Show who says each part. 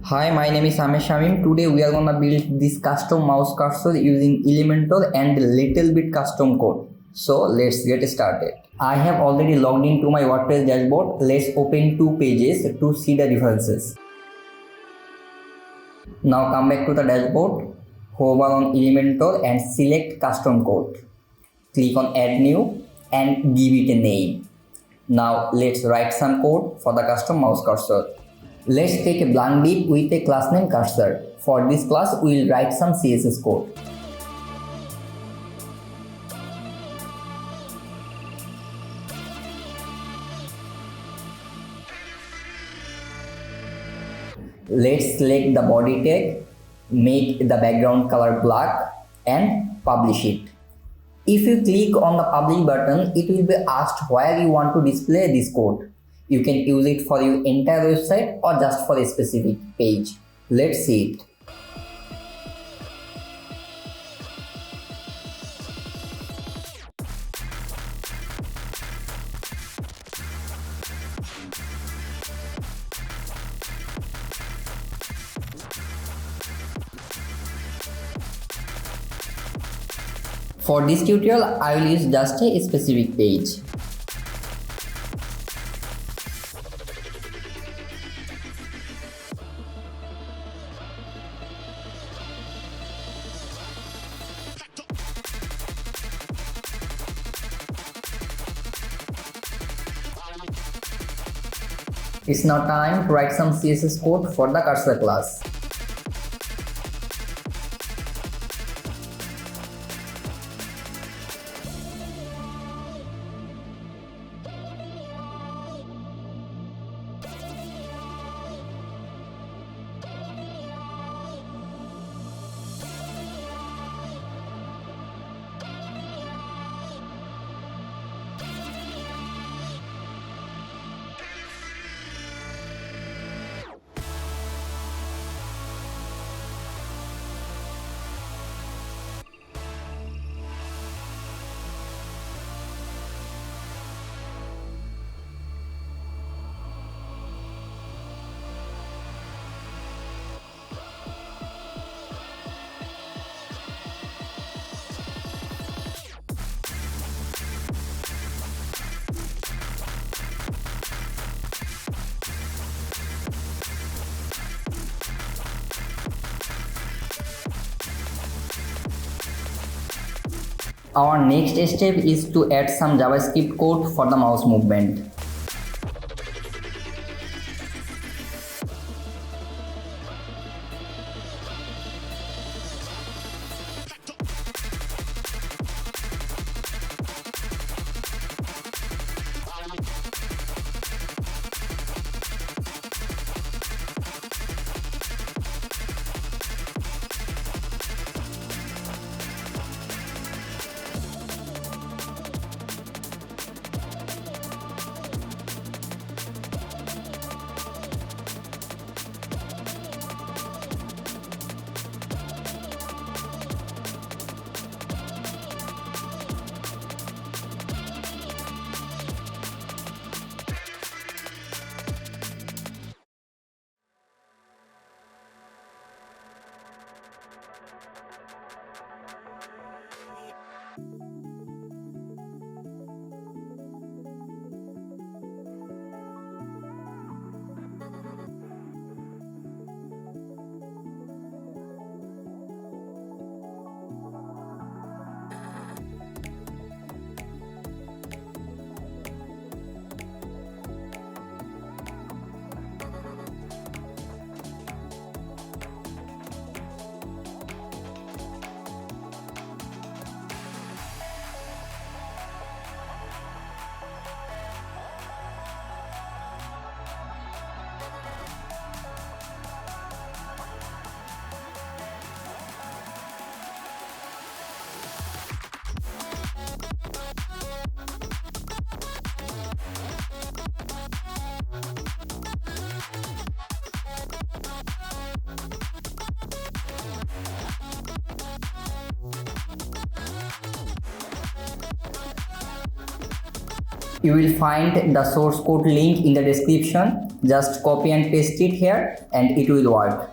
Speaker 1: Hi, my name is Amesh Shamim. Today we are gonna build this custom mouse cursor using Elementor and little bit custom code. So let's get started. I have already logged into my WordPress dashboard. Let's open two pages to see the differences. Now come back to the dashboard, hover on Elementor and select custom code. Click on add new and give it a name. Now let's write some code for the custom mouse cursor. Let's take a blank div with a class name cursor. For this class, we will write some CSS code. Let's select the body tag, make the background color black and publish it. If you click on the publish button, it will be asked where you want to display this code. You can use it for your entire website or just for a specific page. Let's see it. For this tutorial, I will use just a specific page. It's now time to write some CSS code for the cursor class. Our next step is to add some JavaScript code for the mouse movement. You will find the source code link in the description. Just copy and paste it here and it will work.